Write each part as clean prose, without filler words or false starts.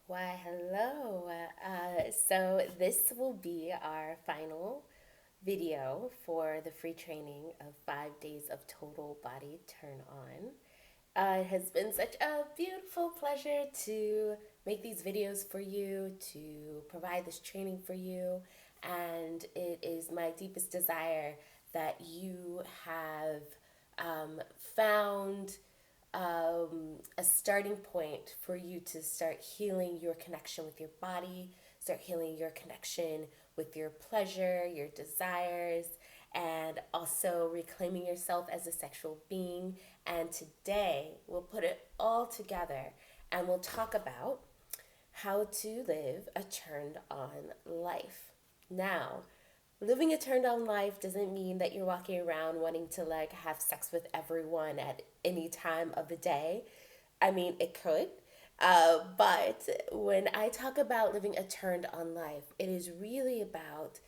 Why, hello. So, this will be our final video for the free training of 5 days of total body turn on. It has been such a beautiful pleasure to make these videos for you, to provide this training for you, and it is my deepest desire that you have found a starting point for you to start healing your connection with your body, start healing your connection with your pleasure, your desires, and also reclaiming yourself as a sexual being. And today we'll put it all together and we'll talk about how to live a turned on life. Now, living a turned on life doesn't mean that you're walking around wanting to like have sex with everyone at any time of the day. I mean, it could. But when I talk about living a turned on life, it is really about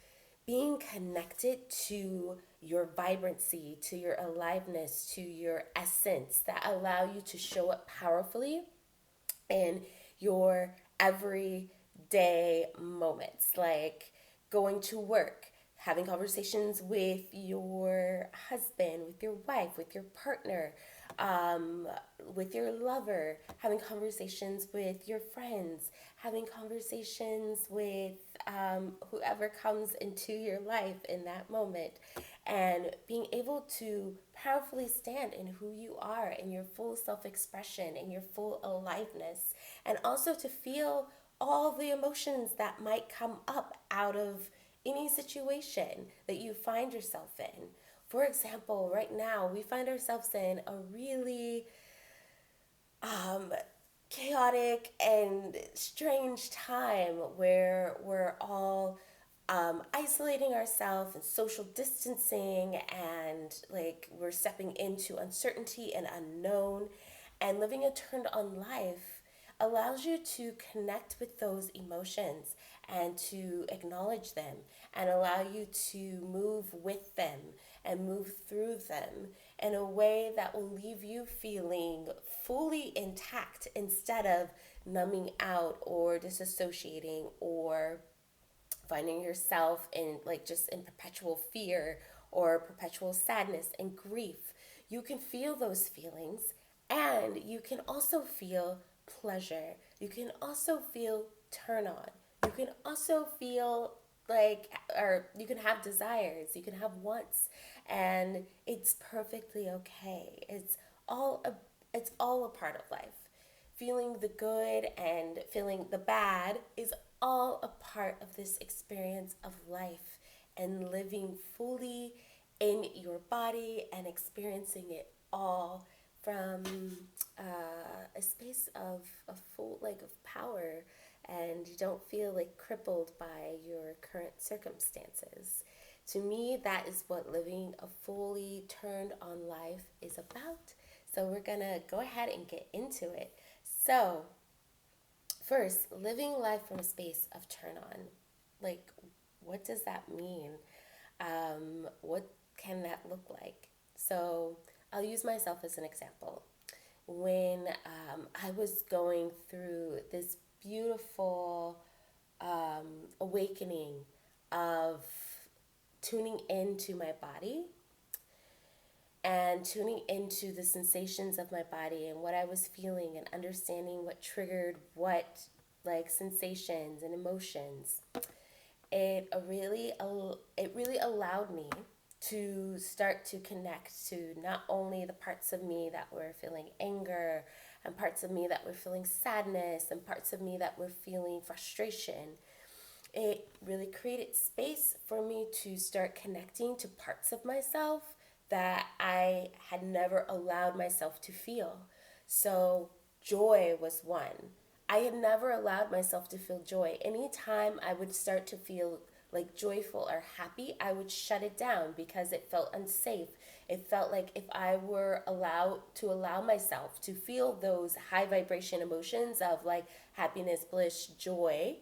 being connected to your vibrancy, to your aliveness, to your essence that allow you to show up powerfully in your everyday moments, like going to work, having conversations with your husband, with your wife, with your partner, um, with your lover, having conversations with your friends, having conversations with whoever comes into your life in that moment, and being able to powerfully stand in who you are, in your full self expression, in your full aliveness, and also to feel all the emotions that might come up out of any situation that you find yourself in. For example, right now we find ourselves in a really um, chaotic and strange time where we're all isolating ourselves and social distancing, and like we're stepping into uncertainty and unknown. And living a turned on life allows you to connect with those emotions and to acknowledge them and allow you to move with them and move through them in a way that will leave you feeling fully intact instead of numbing out or disassociating or finding yourself in like just in perpetual fear or perpetual sadness and grief. You can feel those feelings, and you can also feel pleasure. You can also feel turn on. You can also feel like, or you can have desires, you can have wants, and it's perfectly okay. All a, it's all a part of life. Feeling the good and feeling the bad is all a part of this experience of life, and living fully in your body and experiencing it all from a space of full like of power, and you don't feel like crippled by your current circumstances. To me, that is what living a fully turned on life is about. So we're gonna go ahead and get into it. So, first, living life from a space of turn on. Like, what does that mean? What can that look like? So, I'll use myself as an example. When I was going through this beautiful awakening of tuning into my body and tuning into the sensations of my body and what I was feeling and understanding what triggered what, like sensations and emotions. It really allowed me to start to connect to not only the parts of me that were feeling anger, and parts of me that were feeling sadness, and parts of me that were feeling frustration. It really created space for me to start connecting to parts of myself that I had never allowed myself to feel. So, joy was one. I had never allowed myself to feel joy. Anytime I would start to feel like joyful or happy, I would shut it down because it felt unsafe. It felt like if I were allowed to allow myself to feel those high vibration emotions of like happiness, bliss, joy,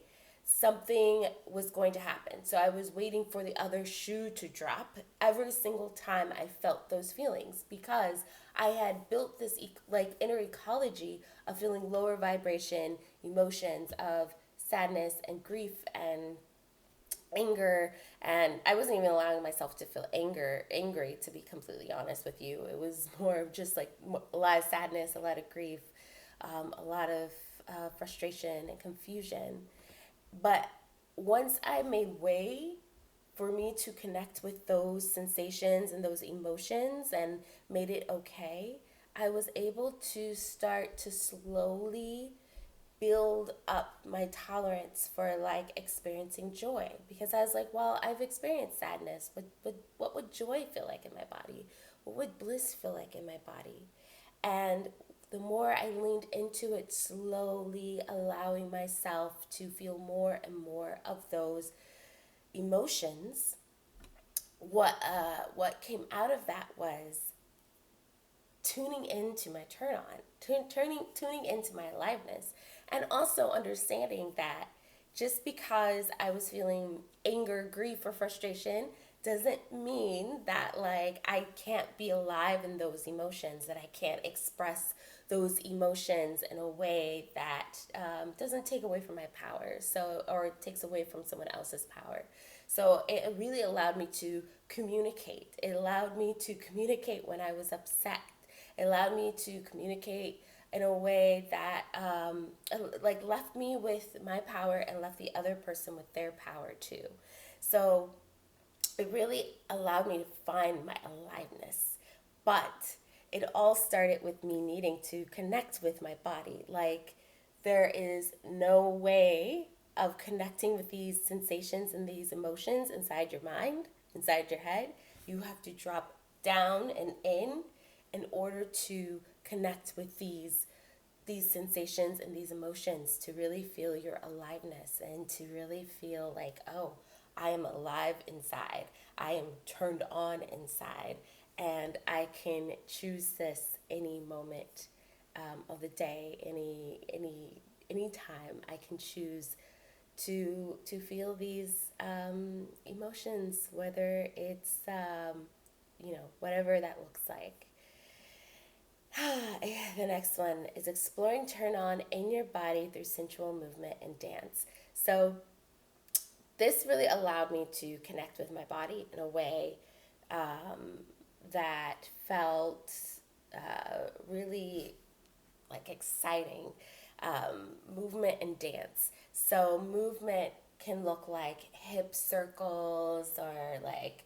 something was going to happen. So I was waiting for the other shoe to drop every single time I felt those feelings, because I had built this like inner ecology of feeling lower vibration emotions of sadness and grief and anger. And I wasn't even allowing myself to feel angry, to be completely honest with you. It was more of just like a lot of sadness, a lot of grief, a lot of frustration and confusion. But once I made way for me to connect with those sensations and those emotions and made it okay, I was able to start to slowly build up my tolerance for like experiencing joy, because I was like, well, I've experienced sadness, but what would joy feel like in my body? What would bliss feel like in my body? And the more I leaned into it, slowly allowing myself to feel more and more of those emotions, what came out of that was tuning into my tuning into my aliveness, and also understanding that just because I was feeling anger, grief, or frustration doesn't mean that like I can't be alive in those emotions, that I can't express those emotions in a way that doesn't take away from my power, so, or takes away from someone else's power. So it really allowed me to communicate. It allowed me to communicate when I was upset. It allowed me to communicate in a way that like left me with my power and left the other person with their power too. So it really allowed me to find my aliveness. But it all started with me needing to connect with my body. Like, there is no way of connecting with these sensations and these emotions inside your mind, inside your head. You have to drop down and in order to connect with these sensations and these emotions, to really feel your aliveness and to really feel like, oh, I am alive inside. I am turned on inside, and I can choose this any moment of the day, any time. I can choose to feel these emotions, whether it's whatever that looks like. The next one is exploring turn on in your body through sensual movement and dance. So this really allowed me to connect with my body in a way that felt really like exciting. Movement and dance. So movement can look like hip circles, or like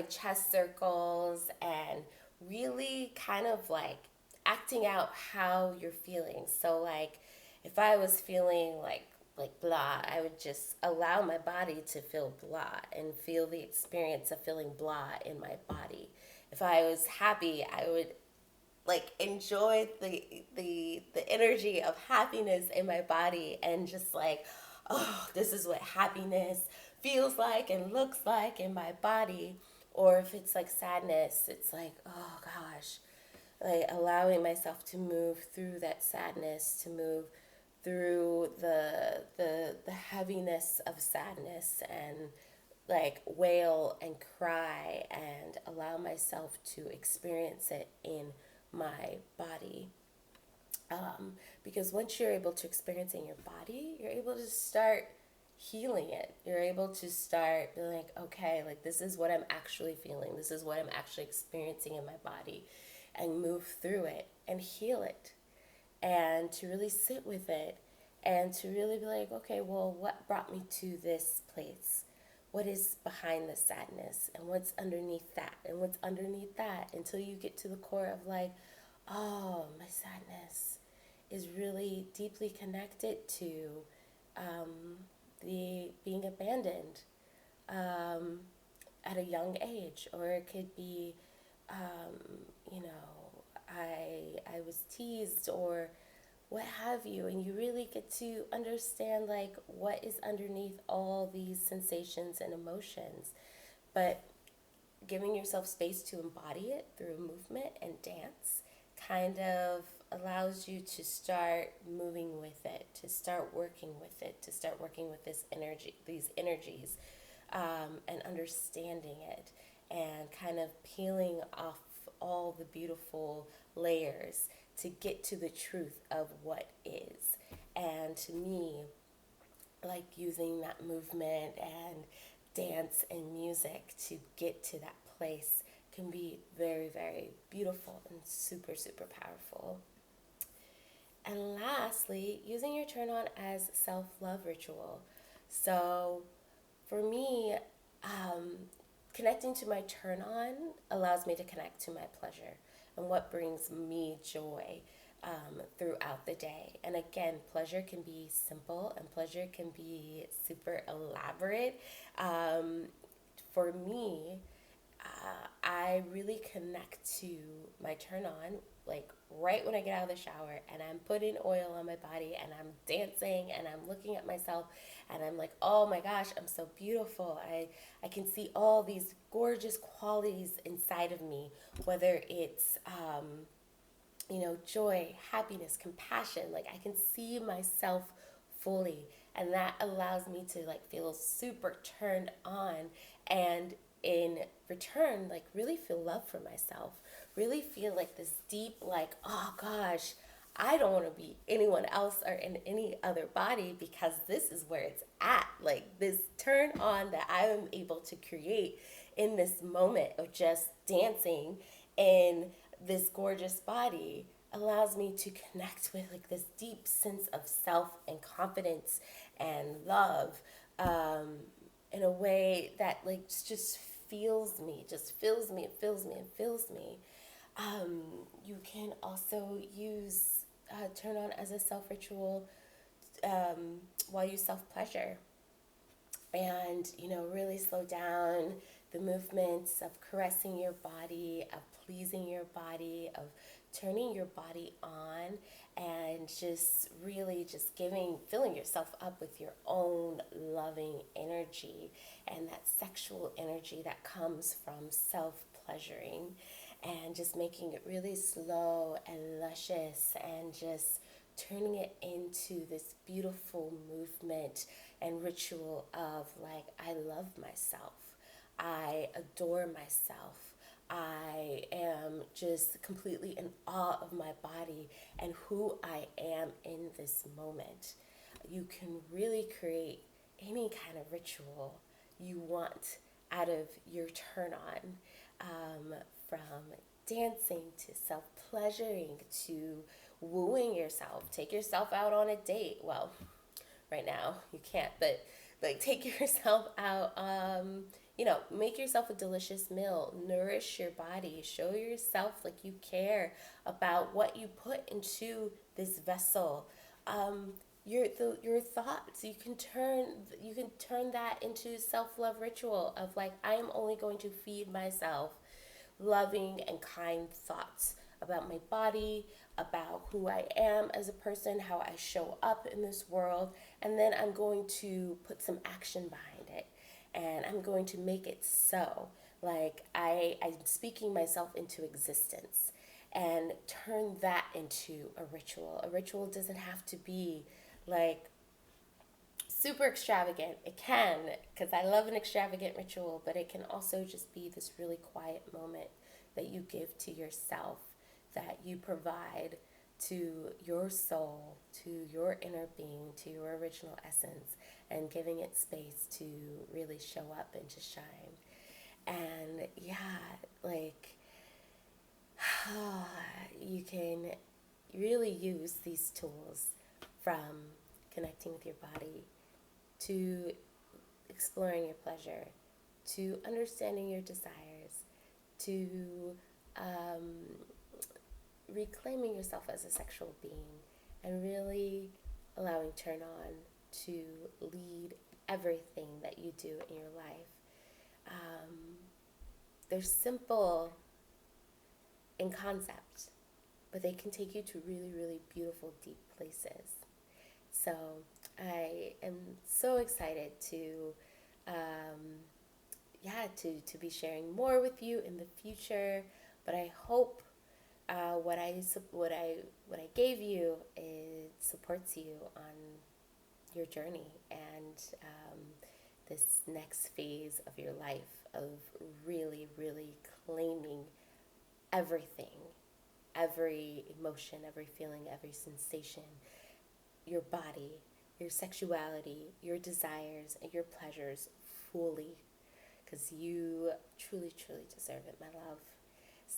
chest circles, and really kind of like acting out how you're feeling. So like if I was feeling like blah, I would just allow my body to feel blah and feel the experience of feeling blah in my body. If I was happy, I would like enjoy the energy of happiness in my body, and just like, oh, this is what happiness feels like and looks like in my body. Or if it's like sadness, it's like, oh gosh, like allowing myself to move through that sadness, to move through the heaviness of sadness, and like wail and cry and allow myself to experience it in my body. Because once you're able to experience it in your body, you're able to start healing it. You're able to start being like, okay, like this is what I'm actually feeling. This is what I'm actually experiencing in my body, and move through it and heal it, and to really sit with it, and to really be like, okay, well, what brought me to this place? What is behind the sadness, and what's underneath that, and what's underneath that, until you get to the core of like, oh, my sadness is really deeply connected to the being abandoned at a young age, or it could be, you know, I was teased, or what have you, and you really get to understand like what is underneath all these sensations and emotions. But giving yourself space to embody it through movement and dance kind of allows you to start moving with it, to start working with it, to start working with this energy, these energies, and understanding it, and kind of peeling off all the beautiful layers to get to the truth of what is. And to me, like using that movement and dance and music to get to that place can be very, very beautiful and super, super powerful. And lastly, using your turn on as self love ritual. So for me, um, connecting to my turn on allows me to connect to my pleasure and what brings me joy throughout the day. And again, pleasure can be simple and pleasure can be super elaborate. Um, for me, I really connect to my turn on like right when I get out of the shower and I'm putting oil on my body and I'm dancing and I'm looking at myself and I'm like, oh my gosh, I'm so beautiful. I can see all these gorgeous qualities inside of me, whether it's, joy, happiness, compassion. Like I can see myself fully, and that allows me to like feel super turned on, and in return, like really feel love for myself. Really feel like this deep, like, oh gosh, I don't want to be anyone else or in any other body because this is where it's at. Like this turn on that I am able to create in this moment of just dancing in this gorgeous body allows me to connect with like this deep sense of self and confidence and love, um, in a way that like just feels me, just fills me, it fills me, and fills me. You can also use turn on as a self ritual while you self pleasure, and really slow down the movements of caressing your body, of pleasing your body, of turning your body on, and just really just filling yourself up with your own loving energy and that sexual energy that comes from self pleasuring, and just making it really slow and luscious, and just turning it into this beautiful movement and ritual of like, I love myself, I adore myself, I am just completely in awe of my body and who I am in this moment. You can really create any kind of ritual you want out of your turn on, from dancing to self pleasuring to wooing yourself. Take yourself out on a date. Well, right now you can't, but like take yourself out. Make yourself a delicious meal, nourish your body, show yourself like you care about what you put into this vessel. Your thoughts, you can turn that into self-love ritual of like, I am only going to feed myself loving and kind thoughts about my body, about who I am as a person, how I show up in this world, and then I'm going to put some action behind it, and I'm going to make it so. Like I'm speaking myself into existence, and turn that into a ritual. A ritual doesn't have to be like super extravagant. It can, because I love an extravagant ritual, but it can also just be this really quiet moment that you give to yourself, that you provide to your soul, to your inner being, to your original essence, and giving it space to really show up and to shine. And yeah, like you can really use these tools, from connecting with your body to exploring your pleasure, to understanding your desires, to reclaiming yourself as a sexual being, and really allowing turn on to lead everything that you do in your life. They're simple in concept, but they can take you to really, really beautiful, deep places. So I am so excited to, to be sharing more with you in the future. But I hope what I gave you, it supports you on your journey and this next phase of your life of really, really claiming everything, every emotion, every feeling, every sensation, your body, your sexuality, your desires, and your pleasures fully, because you truly, truly deserve it, my love.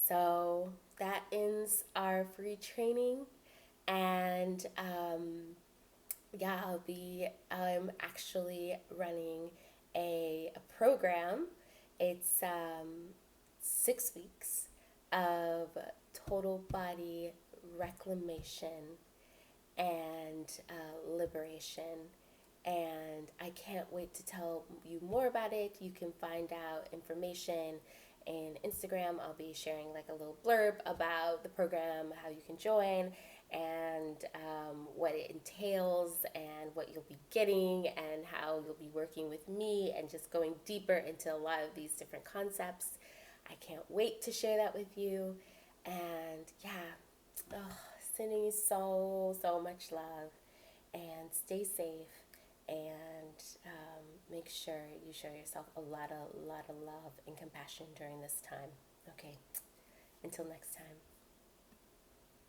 So that ends our free training, and yeah, I'm actually running a program. It's 6 weeks of total body reclamation and liberation. And I can't wait to tell you more about it. You can find out information in Instagram. I'll be sharing like a little blurb about the program, how you can join, and what it entails, and what you'll be getting, and how you'll be working with me, and just going deeper into a lot of these different concepts. I can't wait to share that with you. And yeah, oh, sending you so, so much love, and stay safe, and make sure you show yourself a lot of love and compassion during this time. Okay, until next time.